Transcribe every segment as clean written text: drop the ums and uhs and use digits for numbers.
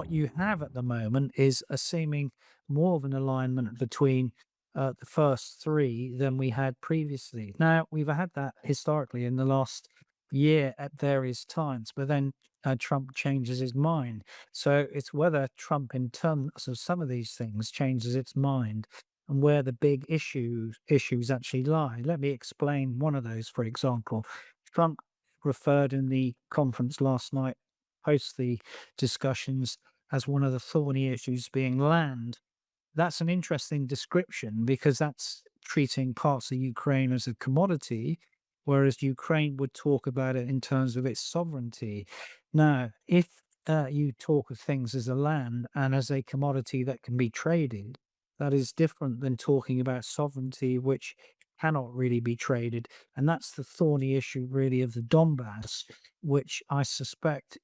what you have at the moment is a seeming more of an alignment between the first three than we had previously. Now, we've had that historically in the last year at various times, but then Trump changes his mind. So it's whether Trump, in terms of some of these things, changes its mind and where the big issues actually lie. Let me explain one of those. For example, Trump referred in the conference last night, post the discussions, as one of the thorny issues being land. That's an interesting description because that's treating parts of Ukraine as a commodity, whereas Ukraine would talk about it in terms of its sovereignty. Now, if you talk of things as a land and as a commodity that can be traded, that is different than talking about sovereignty, which cannot really be traded. And that's the thorny issue, really, of the Donbass, which I suspect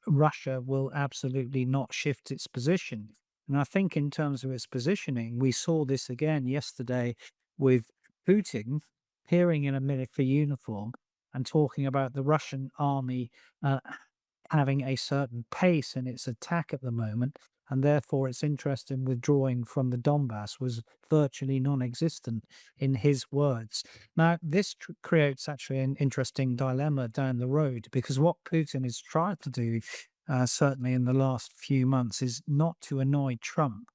Russia will absolutely not shift its position. And I think, in terms of its positioning, we saw this again yesterday with Putin appearing in a military uniform and talking about the Russian army uh, having a certain pace in its attack at the moment, and therefore its interest in withdrawing from the Donbass was virtually non existent, in his words. Now, this creates actually an interesting dilemma down the road because what Putin has tried to do, certainly in the last few months, is not to annoy Trump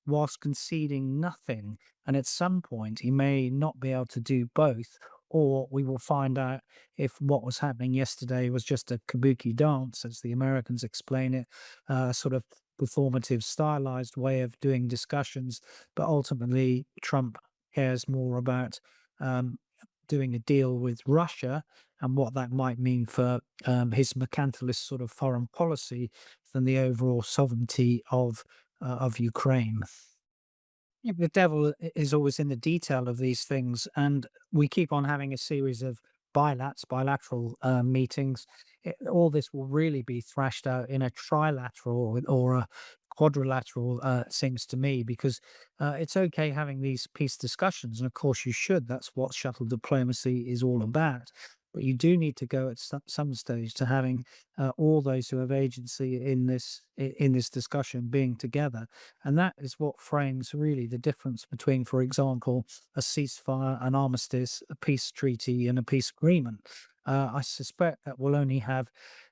whilst conceding nothing. And at some point, he may not be able to do both, or we will find out if what was happening yesterday was just a kabuki dance, as the Americans explain it, a sort of performative, stylized way of doing discussions. But ultimately, Trump cares more about um, doing a deal with Russia and what that might mean for his mercantilist sort of foreign policy than the overall sovereignty of Ukraine. Yeah, the devil is always in the detail of these things, and we keep on having a series of bilateral meetings. All this will really be thrashed out in a trilateral or a quadrilateral, seems to me, because it's okay having these peace discussions, and of course you should. That's what shuttle diplomacy is all about. But you do need to go at some stage to having all those who have agency in this discussion being together, and that is what frames really the difference between, for example, a ceasefire, an armistice, a peace treaty, and a peace agreement. I suspect that we'll only have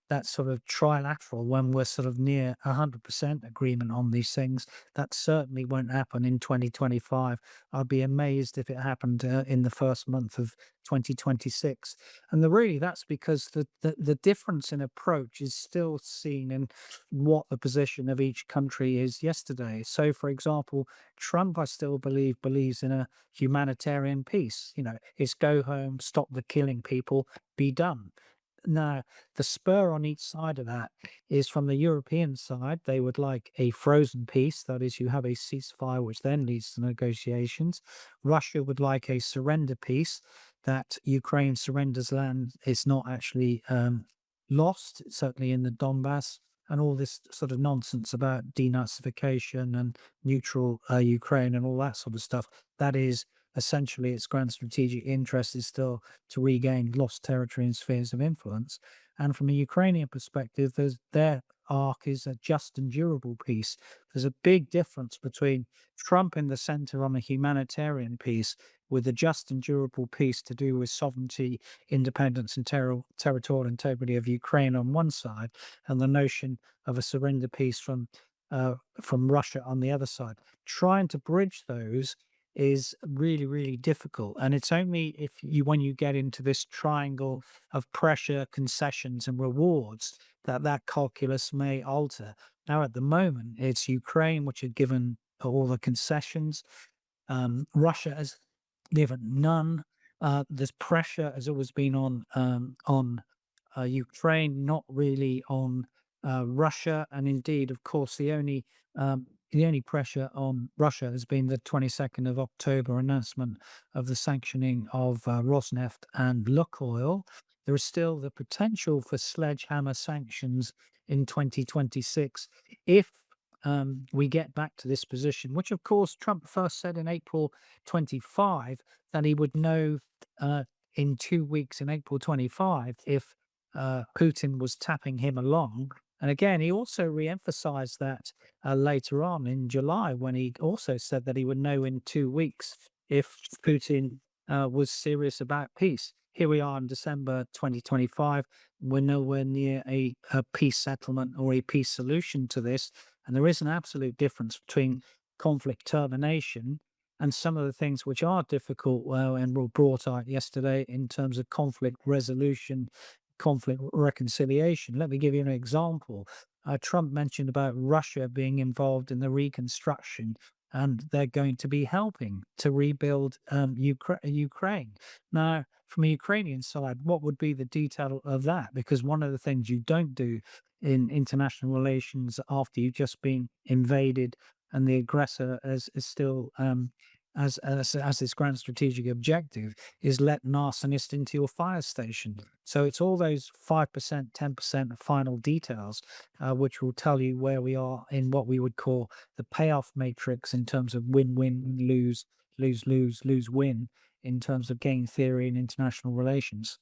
that sort of trilateral when we're sort of near 100% agreement on these things. That certainly won't happen in 2025. I'd be amazed if it happened in the first month of 2026. And really, that's because the difference in approach is still seen in what the position of each country is yesterday. So, for example, Trump, I still believe, believes in a humanitarian peace. It's go home, stop the killing people, be done. Now, the spur on each side of that is from the European side. They would like a frozen peace, that is, you have a ceasefire, which then leads to negotiations. Russia would like a surrender peace, that Ukraine surrenders land is not actually lost, certainly in the Donbass, and all this sort of nonsense about denazification and neutral Ukraine and all that sort of stuff. That is essentially its grand strategic interest is still to regain lost territory and spheres of influence. And from a Ukrainian perspective, their arc is a just and durable peace. There's a big difference between Trump in the center on a humanitarian peace with a just and durable peace to do with sovereignty, independence, and territorial integrity of Ukraine on one side, and the notion of a surrender peace from Russia on the other side. Trying to bridge those is really, really difficult. And it's only when you get into this triangle of pressure, concessions, and rewards that that calculus may alter. Now, at the moment, it's Ukraine which had given all the concessions. Russia has given none. There's pressure has always been on Ukraine, not really on Russia. And indeed, of course, the only pressure on Russia has been the 22nd of October announcement of the sanctioning of Rosneft and Lukoil. There is still the potential for sledgehammer sanctions in 2026 if we get back to this position, which of course Trump first said in April 25 that he would know in 2 weeks in April 25 if Putin was tapping him along. And again, he also re-emphasized that later on in July, when he also said that he would know in 2 weeks if Putin was serious about peace. Here we are in December 2025. We're nowhere near a peace settlement or a peace solution to this. And there is an absolute difference between conflict termination and some of the things which are difficult, well, and were brought out yesterday in terms of conflict resolution, conflict reconciliation. Let me give you an example. Trump mentioned about Russia being involved in the reconstruction, and they're going to be helping to rebuild Ukraine. Now, from a Ukrainian side, what would be the detail of that? Because one of the things you don't do in international relations after you've just been invaded and the aggressor is still as this grand strategic objective is let an arsonist into your fire station. So it's all those 5%, 10% final details, which will tell you where we are in what we would call the payoff matrix in terms of win, win, lose, lose, lose, lose, win in terms of game theory and international relations.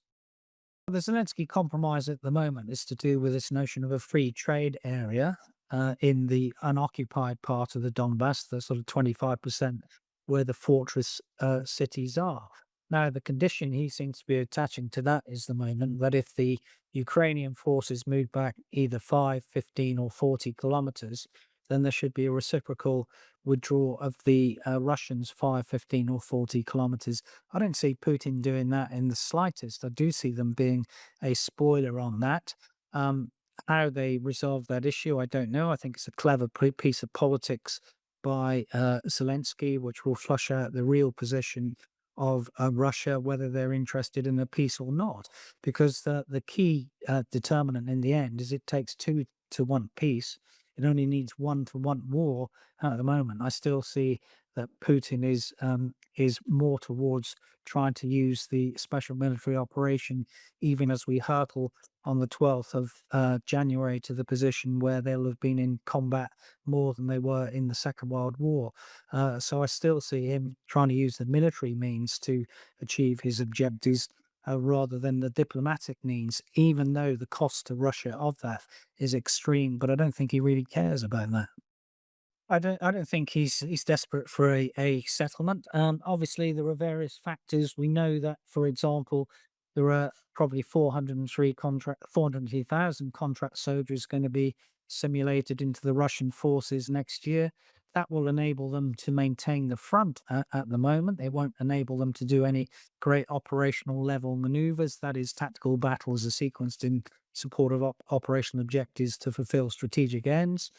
The Zelensky compromise at the moment is to do with this notion of a free trade area in the unoccupied part of the Donbass, the sort of 25% where the fortress cities are. Now, the condition he seems to be attaching to that is the moment that if the Ukrainian forces move back either 5, 15, or 40 kilometers, then there should be a reciprocal withdrawal of the Russians 5, 15, or 40 kilometers. I don't see Putin doing that in the slightest. I do see them being a spoiler on that. Um, how they resolve that issue, I don't know. I think it's a clever piece of politics by Zelensky, which will flush out the real position of Russia, whether they're interested in a peace or not. Because the key determinant in the end is it takes two to want peace. It only needs one to want war. At the moment, I still see that Putin is more towards trying to use the special military operation, even as we hurtle on the 12th of January to the position where they'll have been in combat more than they were in the Second World War. So I still see him trying to use the military means to achieve his objectives. Rather than the diplomatic means, even though the cost to Russia of that is extreme, but I don't think he really cares about that. I don't think he's desperate for a settlement. Obviously, there are various factors. We know that, for example, there are probably 403,000 contract soldiers going to be simulated into the Russian forces next year. That will enable them to maintain the front at the moment. It won't enable them to do any great operational level maneuvers. That is, tactical battles are sequenced in support of operational objectives to fulfill strategic ends.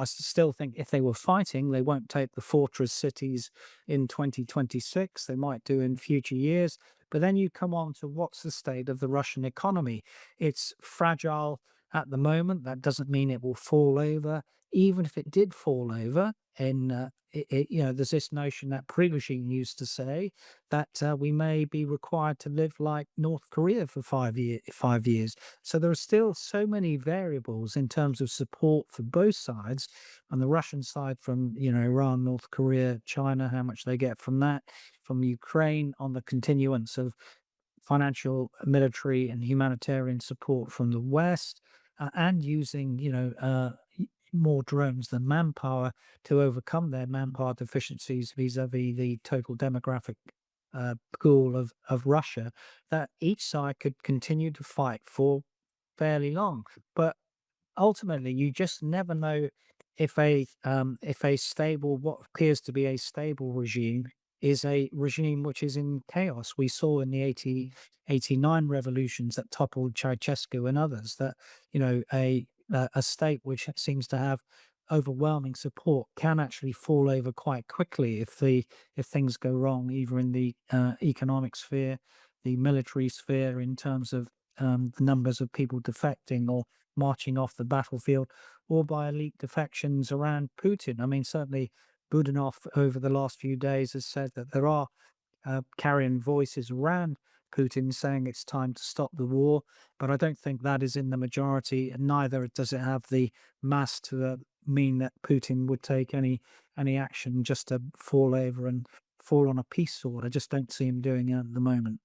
Still think if they were fighting, they won't take the fortress cities in 2026. They might do in future years. But then you come on to what's the state of the Russian economy? It's fragile at the moment. That doesn't mean it will fall over. Even if it did fall over, there's this notion that Prigozhin used to say that we may be required to live like North Korea for 5 years. So there are still so many variables in terms of support for both sides. On the Russian side, from Iran, North Korea, China, how much they get from that, from Ukraine on the continuance of financial, military, and humanitarian support from the West, and using more drones than manpower to overcome their manpower deficiencies vis-a-vis the total demographic pool of Russia. That each side could continue to fight for fairly long, but ultimately you just never know if a stable, what appears to be a stable regime, is a regime which is in chaos. We saw in the 89 revolutions that toppled Ceausescu and others that a state which seems to have overwhelming support can actually fall over quite quickly if things go wrong, either in the economic sphere, the military sphere, in terms of the numbers of people defecting or marching off the battlefield, or by elite defections around Putin. I mean, certainly Budanov over the last few days has said that there are carrying voices around Putin saying it's time to stop the war, but I don't think that is in the majority, and neither does it have the mass to mean that Putin would take any action just to fall over and fall on a peace sword. I just don't see him doing it at the moment.